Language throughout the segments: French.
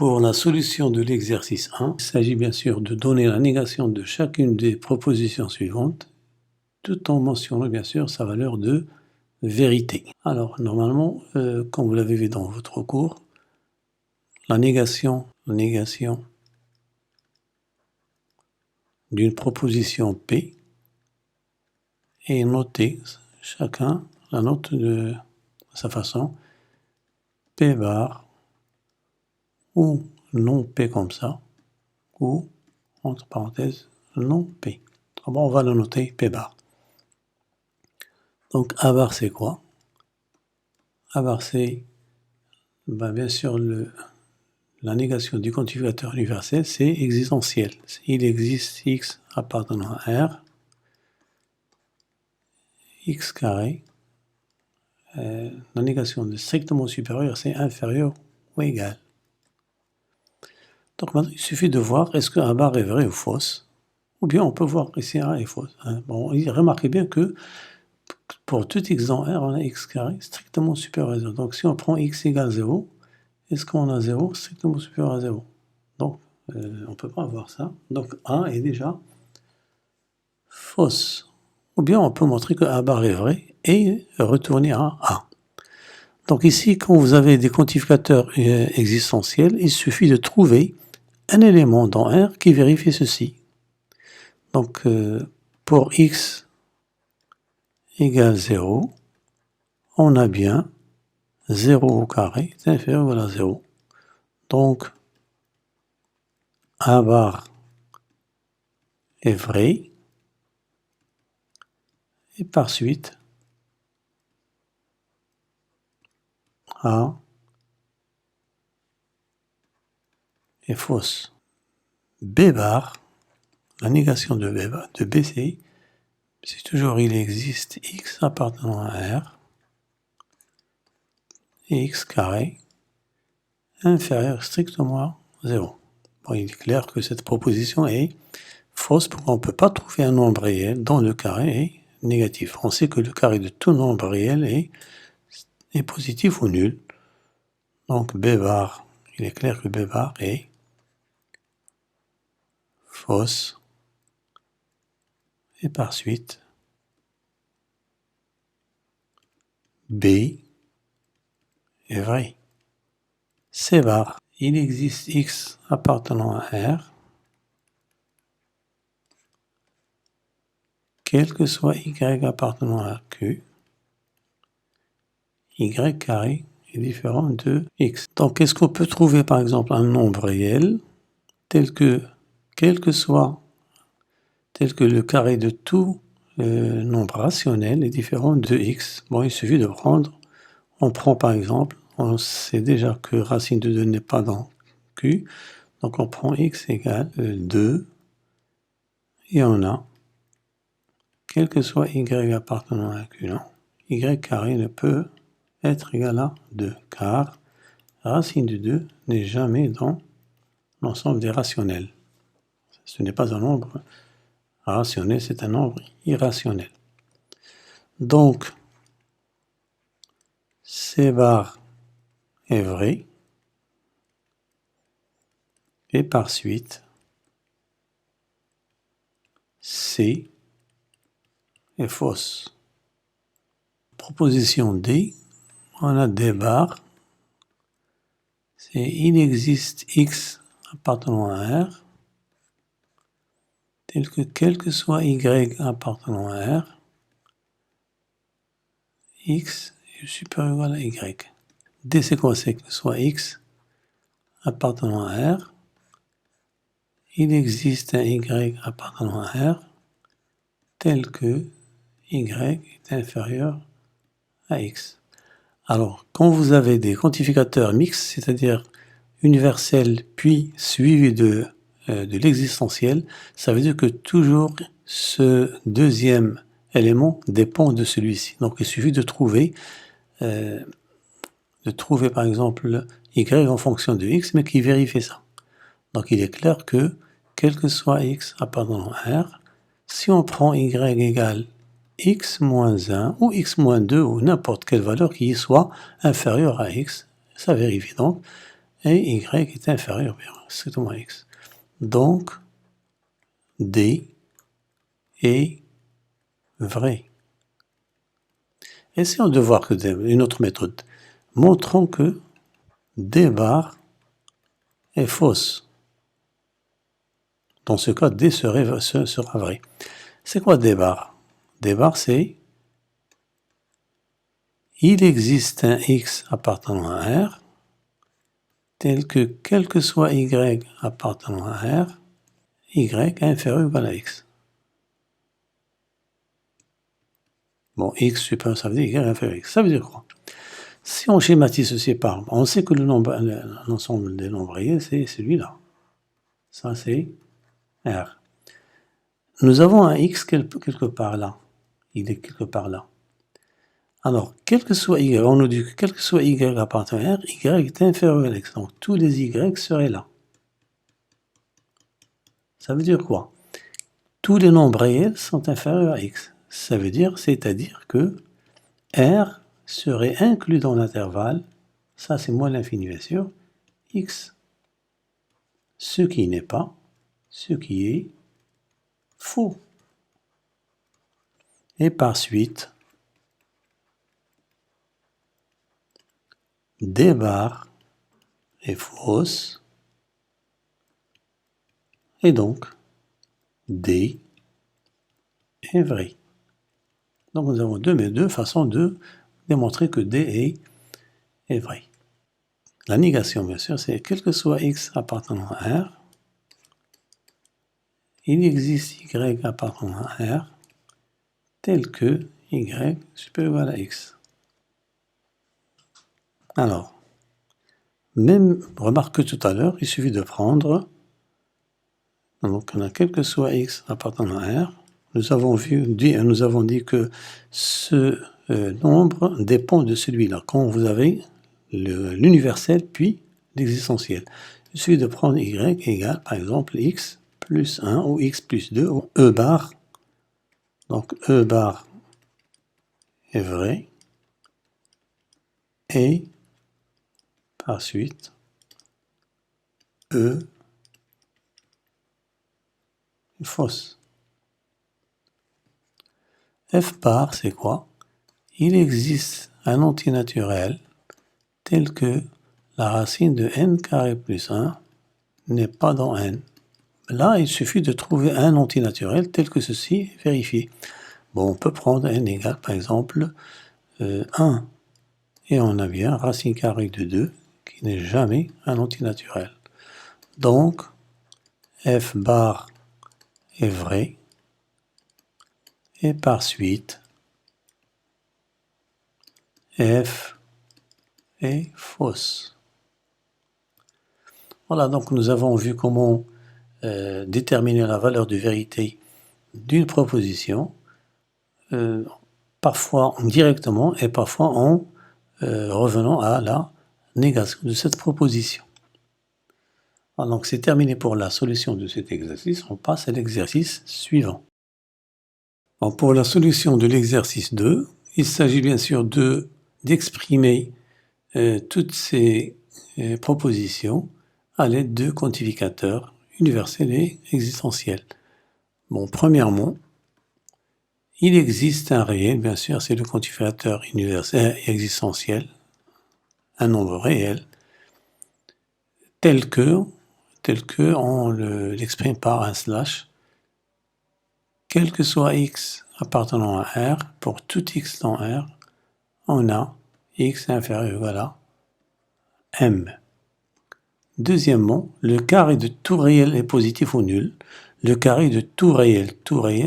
Pour la solution de l'exercice 1, il s'agit bien sûr de donner la négation de chacune des propositions suivantes, tout en mentionnant bien sûr sa valeur de vérité. Alors normalement, comme vous l'avez vu dans votre cours, la négation d'une proposition P est notée, chacun la note de sa façon, P bar, ou non P comme ça, ou entre parenthèses non P. Bon, on va le noter P bar. Donc A bar c'est quoi? A bar c'est bien sûr la négation du quantificateur universel, c'est existentiel. Il existe x appartenant à R, x carré, la négation de strictement supérieur, c'est inférieur ou égal. Donc maintenant, il suffit de voir est-ce que A bar est vrai ou fausse, ou bien on peut voir ici A est fausse. Bon, remarquez bien que pour tout x dans R, on a x carré strictement supérieur à 0. Donc si on prend x égale 0, est-ce qu'on a 0 strictement supérieur à 0? Donc on ne peut pas avoir ça. Donc A est déjà fausse. Ou bien on peut montrer que A bar est vrai et retourner à A. Donc ici, quand vous avez des quantificateurs existentiels, il suffit de trouver un élément dans R qui vérifie ceci. Donc pour x égale 0, on a bien 0 au carré est inférieur ou égal à 0. Donc A bar est vrai, et par suite A est fausse. B bar, la négation de B c'est toujours il existe x appartenant à R et x carré inférieur strictement à 0. Bon, il est clair que cette proposition est fausse parce qu'on ne peut pas trouver un nombre réel dont le carré est négatif. On sait que le carré de tout nombre réel est positif ou nul. Donc B bar, il est clair que B bar est fausse. Et par suite, B est vrai. C bar, il existe x appartenant à R, quel que soit y appartenant à Q, y carré est différent de x. Donc est-ce qu'on peut trouver par exemple un nombre réel tel que le carré de tout nombre rationnel est différent de x? Bon, il suffit de prendre, on prend par exemple, on sait déjà que racine de 2 n'est pas dans Q, donc on prend x égale 2, et on a, quel que soit y appartenant à Q, non, y carré ne peut être égal à 2, car racine de 2 n'est jamais dans l'ensemble des rationnels. Ce n'est pas un nombre rationnel, c'est un nombre irrationnel. Donc, C bar est vrai, et par suite, C est fausse. Proposition D, on a D bar, c'est il existe x appartenant à R, tel que quel que soit y appartenant à R, x est supérieur ou égal à y. D c'est quoi? C'est que soit x appartenant à R, il existe un y appartenant à R, tel que y est inférieur à x. Alors, quand vous avez des quantificateurs mixtes, c'est-à-dire universels puis suivis de l'existentiel, ça veut dire que toujours ce deuxième élément dépend de celui-ci. Donc il suffit de trouver par exemple y en fonction de x, mais qui vérifie ça. Donc il est clair que quel que soit x appartenant à R, si on prend y égale x moins 1 ou x moins 2 ou n'importe quelle valeur qui soit inférieure à x, ça vérifie donc. et y est inférieur strictement à x. Donc, D est vrai. Essayons de voir une autre méthode. Montrons que D bar est fausse. Dans ce cas, D sera vrai. C'est quoi D bar? D bar, c'est il existe un x appartenant à R tel que, quel que soit y appartenant à R, y est inférieur ou égal à x. Bon, x supérieur, ça veut dire y est inférieur à x. Ça veut dire quoi? Si on schématise ceci par, on sait que l'ensemble des nombres réels, c'est celui-là. Ça, c'est R. Nous avons un x quelque part là. Il est quelque part là. Alors, quel que soit y, on nous dit que quel que soit y appartenant à R, y est inférieur à x. Donc, tous les y seraient là. Ça veut dire quoi? Tous les nombres réels sont inférieurs à x. Ça veut dire, c'est-à-dire que R serait inclus dans l'intervalle, ça c'est moins l'infini bien sûr, x. Ce qui n'est pas, ce qui est faux. Et par suite, D bar est fausse, et donc D est vrai. Donc nous avons deux façons de démontrer que D est vrai. La négation, bien sûr, c'est quel que soit x appartenant à R, il existe y appartenant à R tel que y supérieur ou égal à x. Alors, même remarque que tout à l'heure, il suffit de prendre, donc on a quel que soit x appartenant à R, nous avons dit que ce nombre dépend de celui-là. Quand vous avez l'universel puis l'existentiel, il suffit de prendre y égale par exemple x plus 1 ou x plus 2 ou e bar. Donc e bar est vrai et par suite e est fausse. F bar, c'est quoi? Il existe un antinaturel tel que la racine de n carré plus 1 n'est pas dans n. Là, il suffit de trouver un antinaturel tel que ceci vérifié. Bon, on peut prendre n égale par exemple 1. Et on a bien racine carrée de 2 qui n'est jamais un antinaturel. Donc, f bar est vrai et par suite, f est fausse. Voilà, donc nous avons vu comment déterminer la valeur de vérité d'une proposition, parfois directement et parfois en revenant à la négation de cette proposition. Alors, donc c'est terminé pour la solution de cet exercice, on passe à l'exercice suivant. Alors, pour la solution de l'exercice 2, il s'agit bien sûr d'exprimer toutes ces propositions à l'aide de quantificateurs universels et existentiels. Bon, premièrement, il existe un réel, bien sûr, c'est le quantificateur universel et existentiel, un nombre réel, tel que on l'exprime par un slash, quel que soit x appartenant à R, pour tout x dans R, on a x inférieur ou égal à m. Deuxièmement, le carré de tout réel est positif ou nul. Le carré de tout réel,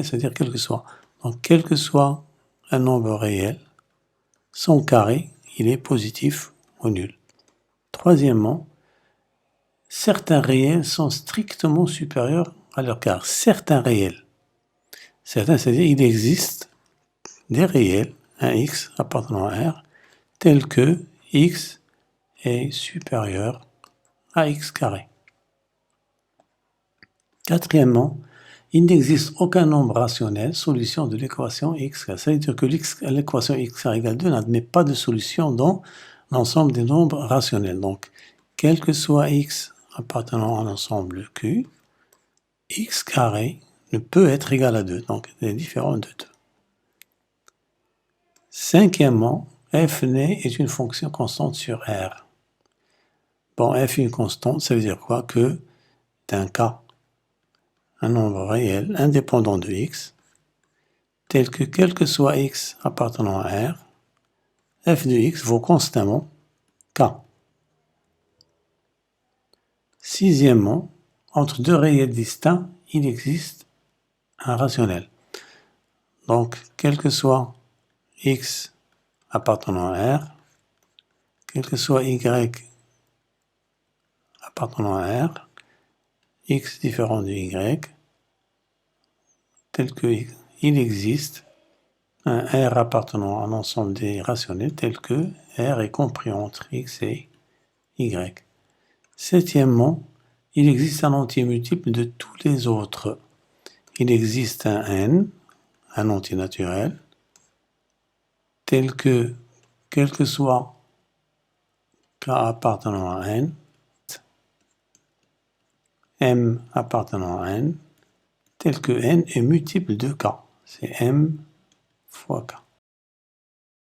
c'est-à-dire quel que soit. Donc, quel que soit un nombre réel, son carré, il est positif ou nul. Troisièmement, certains réels sont strictement supérieurs à leur carré. Certains réels. Certains, c'est-à-dire il existe des réels, un x appartenant à R, tel que x est supérieur à x carré. Quatrièmement, il n'existe aucun nombre rationnel solution de l'équation x carré. Ça veut dire que l'équation x carré égale 2 n'admet pas de solution dans l'ensemble des nombres rationnels. Donc, quel que soit x appartenant à l'ensemble Q, x carré ne peut être égal à 2, donc il est différent de 2. Cinquièmement, f né est une fonction constante sur R. Bon, f est une constante, ça veut dire quoi? Que d'un cas, un nombre réel indépendant de x, tel que quel que soit x appartenant à R, f de x vaut constamment k. Sixièmement, entre deux réels distincts, il existe un rationnel. Donc, quel que soit x appartenant à R, quel que soit y appartenant à R, x différent de y, tel que il existe un R appartenant à l'ensemble des rationnels tel que R est compris entre x et y. Septièmement, il existe un entier multiple de tous les autres. Il existe un n, un entier naturel, tel que, quel que soit k appartenant à n, m appartenant à n, tel que n est multiple de k. C'est m fois k.